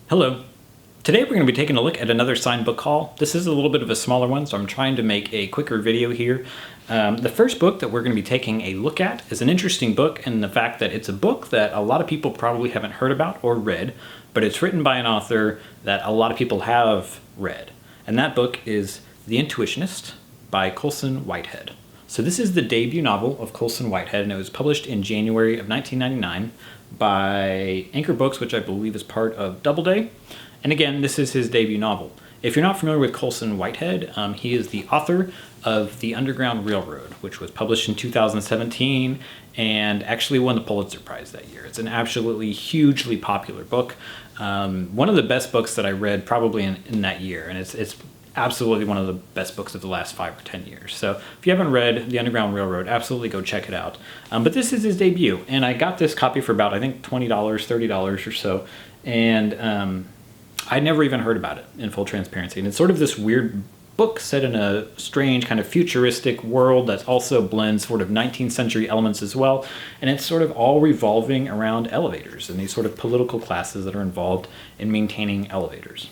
Hello. Today we're going to be taking a look at another signed book haul. This is a little bit of a smaller one, so I'm trying to make a quicker video here. The first book that we're going to be taking a look at is an interesting book in the fact that it's a book that a lot of people probably haven't heard about or read, but it's written by an author that a lot of people have read. And that book is The Intuitionist by Colson Whitehead. So this is the debut novel of Colson Whitehead, and it was published in January of 1999 by Anchor Books, which I believe is part of Doubleday. And again, this is his debut novel. If you're not familiar with Colson Whitehead, he is the author of The Underground Railroad, which was published in 2017 and actually won the Pulitzer Prize that year. It's an absolutely hugely popular book. One of the best books that I read probably in that year, and it's absolutely one of the best books of the last 5 or 10 years. So if you haven't read The Underground Railroad, absolutely go check it out. But this is his debut, and I got this copy for about, I think, $20, $30 or so. And I'd never even heard about it, in full transparency. And it's sort of this weird book set in a strange kind of futuristic world that also blends sort of 19th century elements as well. And it's sort of all revolving around elevators and these sort of political classes that are involved in maintaining elevators.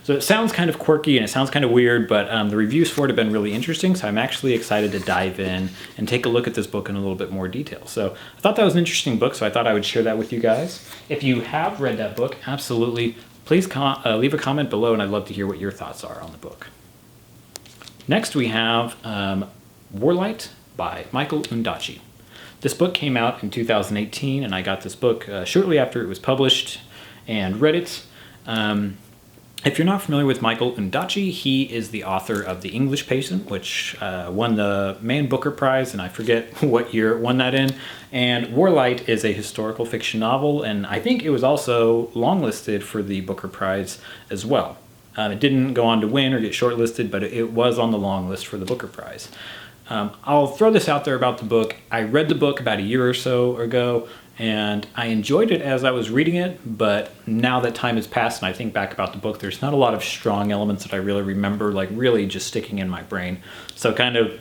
So it sounds kind of quirky and it sounds kind of weird, but the reviews for it have been really interesting, so I'm actually excited to dive in and take a look at this book in a little bit more detail. So I thought that was an interesting book, so I thought I would share that with you guys. If you have read that book, absolutely, please leave a comment below, and I'd love to hear what your thoughts are on the book. Next we have Warlight by Michael Ondaatje. This book came out in 2018, and I got this book shortly after it was published and read it. If you're not familiar with Michael Ondaatje, he is the author of The English Patient, which won the Man Booker Prize, and I forget what year it won that in. And Warlight is a historical fiction novel, and I think it was also longlisted for the Booker Prize as well. It didn't go on to win or get shortlisted, but it was on the long list for the Booker Prize. I'll throw this out there about the book. I read the book about a year or so ago, and I enjoyed it as I was reading it, but now that time has passed and I think back about the book, there's not a lot of strong elements that I really remember, like really just sticking in my brain. So kind of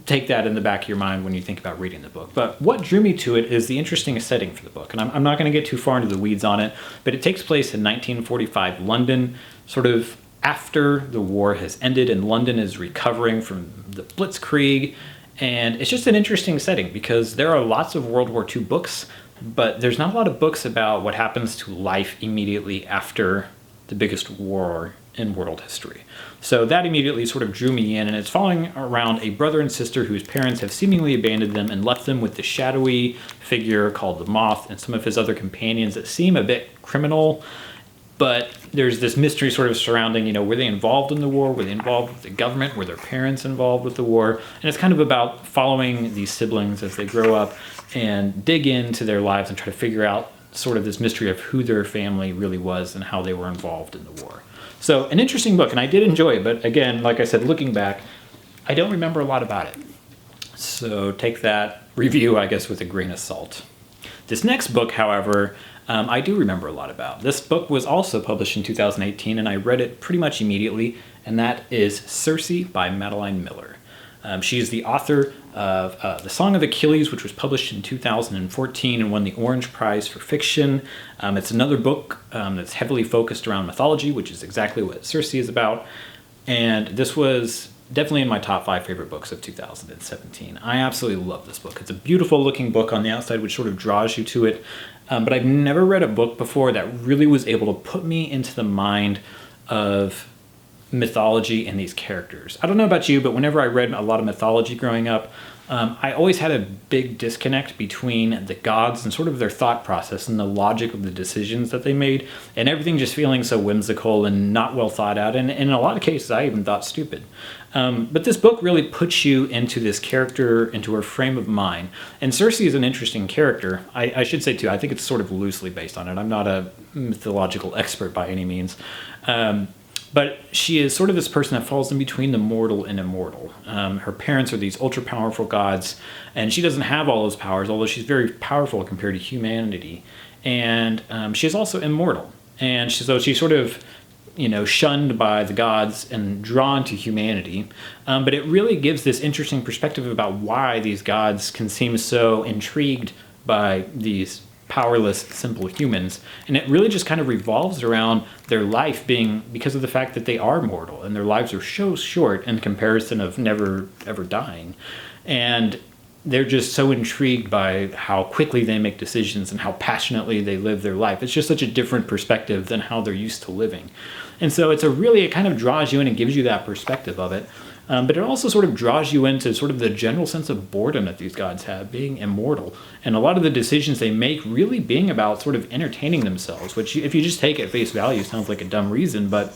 take that in the back of your mind when you think about reading the book. But what drew me to it is the interesting setting for the book. And I'm not going to get too far into the weeds on it, but it takes place in 1945 London, sort of after the war has ended and London is recovering from the Blitzkrieg. And it's just an interesting setting because there are lots of World War II books, but there's not a lot of books about what happens to life immediately after the biggest war in world history. So that immediately sort of drew me in, and it's following around a brother and sister whose parents have seemingly abandoned them and left them with the shadowy figure called the Moth and some of his other companions that seem a bit criminal. But there's this mystery sort of surrounding, were they involved in the war? Were they involved with the government? Were their parents involved with the war? And it's kind of about following these siblings as they grow up and dig into their lives and try to figure out sort of this mystery of who their family really was and how they were involved in the war. So an interesting book, and I did enjoy it. But again, like I said, looking back, I don't remember a lot about it. So take that review, I guess, with a grain of salt. This next book, however, I do remember a lot about. This book was also published in 2018, and I read it pretty much immediately, and that is Circe by Madelline Miller. She is the author of The Song of Achilles, which was published in 2014 and won the Orange Prize for Fiction. It's another book that's heavily focused around mythology, which is exactly what Circe is about. And this was definitely in my top 5 favorite books of 2017. I absolutely love this book. It's a beautiful looking book on the outside, which sort of draws you to it. But I've never read a book before that really was able to put me into the mind of mythology and these characters. I don't know about you, but whenever I read a lot of mythology growing up, I always had a big disconnect between the gods and sort of their thought process and the logic of the decisions that they made, and everything just feeling so whimsical and not well thought out, and in a lot of cases I even thought stupid. But this book really puts you into this character, into her frame of mind. And Circe is an interesting character. I should say too, I think it's sort of loosely based on it. I'm not a mythological expert by any means. But she is sort of this person that falls in between the mortal and immortal. Her parents are these ultra-powerful gods, and she doesn't have all those powers, although she's very powerful compared to humanity. And she is also immortal. And so she's sort of, shunned by the gods and drawn to humanity. But it really gives this interesting perspective about why these gods can seem so intrigued by these powerless, simple humans. And it really just kind of revolves around their life being, because of the fact that they are mortal and their lives are so short in comparison of never ever dying. And they're just so intrigued by how quickly they make decisions and how passionately they live their life. It's just such a different perspective than how they're used to living. And so it kind of draws you in and gives you that perspective of it. But it also sort of draws you into sort of the general sense of boredom that these gods have, being immortal. And a lot of the decisions they make really being about sort of entertaining themselves, which if you just take at face value sounds like a dumb reason, but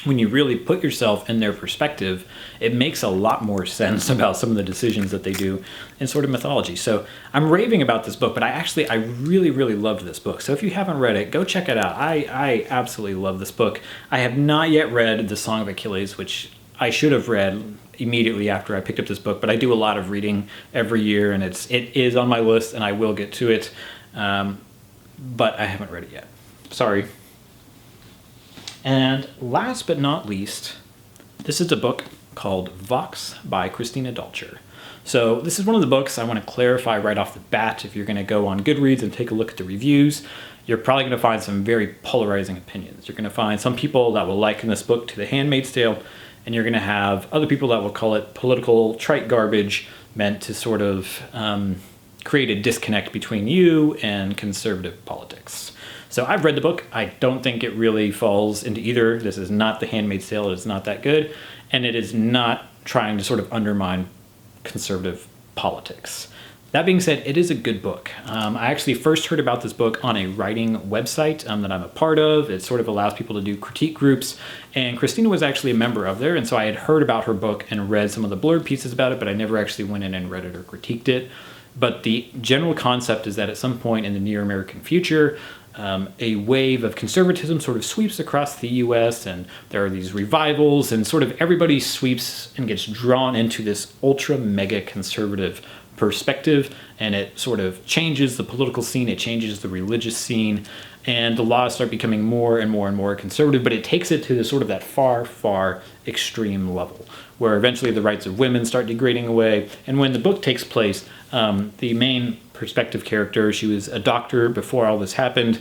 when you really put yourself in their perspective, it makes a lot more sense about some of the decisions that they do in sort of mythology. So I'm raving about this book, but I really, really loved this book. So if you haven't read it, go check it out. I absolutely love this book. I have not yet read The Song of Achilles, which I should have read immediately after I picked up this book, but I do a lot of reading every year, and it is on my list, and I will get to it, but I haven't read it yet. Sorry. And last but not least, this is a book called Vox by Christina Dalcher. So this is one of the books I want to clarify right off the bat. If you're going to go on Goodreads and take a look at the reviews, you're probably going to find some very polarizing opinions. You're going to find some people that will liken this book to The Handmaid's Tale, and you're going to have other people that will call it political trite garbage meant to sort of create a disconnect between you and conservative politics. So I've read the book. I don't think it really falls into either. This is not The Handmaid's Tale. It is not that good. And it is not trying to sort of undermine conservative politics. That being said, it is a good book. I actually first heard about this book on a writing website that I'm a part of. It sort of allows people to do critique groups. And Christina was actually a member of there. And so I had heard about her book and read some of the blurb pieces about it, but I never actually went in and read it or critiqued it. But the general concept is that at some point in the near American future, a wave of conservatism sort of sweeps across the US, and there are these revivals, and sort of everybody sweeps and gets drawn into this ultra mega conservative perspective, and it sort of changes the political scene, it changes the religious scene, and the laws start becoming more and more and more conservative, but it takes it to the sort of that far, far extreme level, where eventually the rights of women start degrading away. And when the book takes place, the main perspective character, she was a doctor before all this happened,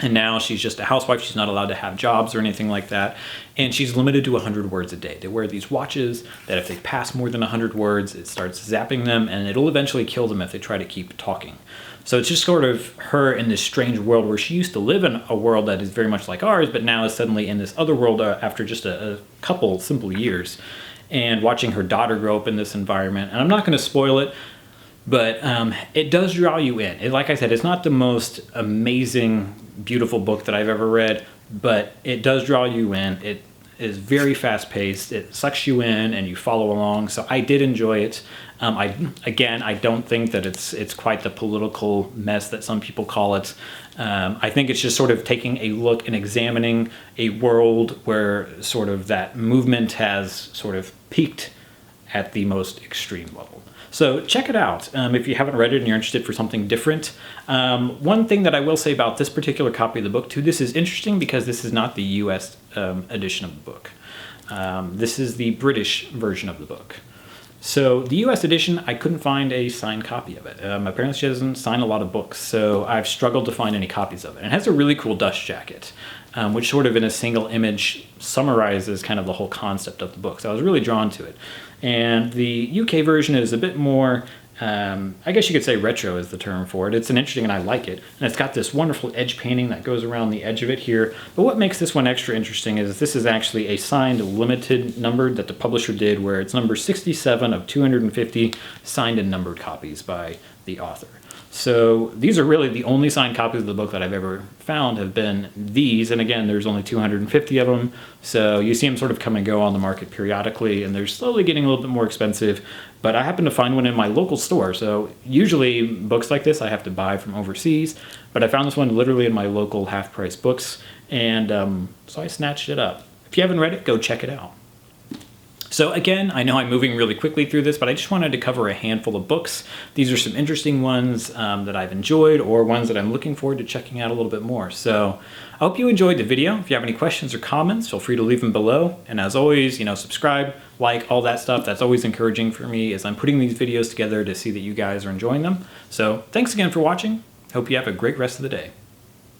and now she's just a housewife. She's not allowed to have jobs or anything like that, and she's limited to 100 words a day. They wear these watches that if they pass more than 100 words, it starts zapping them, and it'll eventually kill them if they try to keep talking. So it's just sort of her in this strange world where she used to live in a world that is very much like ours, but now is suddenly in this other world after just a couple simple years, and watching her daughter grow up in this environment. And I'm not going to spoil it, but it does draw you in. Like I said, it's not the most amazing, beautiful book that I've ever read, but it does draw you in. It is very fast-paced. It sucks you in, and you follow along. So I did enjoy it. I don't think that it's quite the political mess that some people call it. I think it's just sort of taking a look and examining a world where sort of that movement has sort of peaked at the most extreme level. So check it out if you haven't read it and you're interested for something different. One thing that I will say about this particular copy of the book too, this is interesting because this is not the US edition of the book. This is the British version of the book. So the US edition, I couldn't find a signed copy of it. Apparently she doesn't sign a lot of books, so I've struggled to find any copies of it. And it has a really cool dust jacket, which sort of in a single image summarizes kind of the whole concept of the book. So I was really drawn to it. And the UK version is a bit more, I guess you could say retro is the term for it. It's an interesting, and I like it. And it's got this wonderful edge painting that goes around the edge of it here. But what makes this one extra interesting is this is actually a signed limited numbered that the publisher did, where it's number 67 of 250 signed and numbered copies by the author. So these are really the only signed copies of the book that I've ever found have been these. And again, there's only 250 of them. So you see them sort of come and go on the market periodically, and they're slowly getting a little bit more expensive. But I happened to find one in my local store. So usually books like this I have to buy from overseas, but I found this one literally in my local half-price books. And so I snatched it up. If you haven't read it, go check it out. So again, I know I'm moving really quickly through this, but I just wanted to cover a handful of books. These are some interesting ones that I've enjoyed, or ones that I'm looking forward to checking out a little bit more. So I hope you enjoyed the video. If you have any questions or comments, feel free to leave them below. And as always, subscribe, like, all that stuff. That's always encouraging for me as I'm putting these videos together to see that you guys are enjoying them. So thanks again for watching, Hope you have a great rest of the day.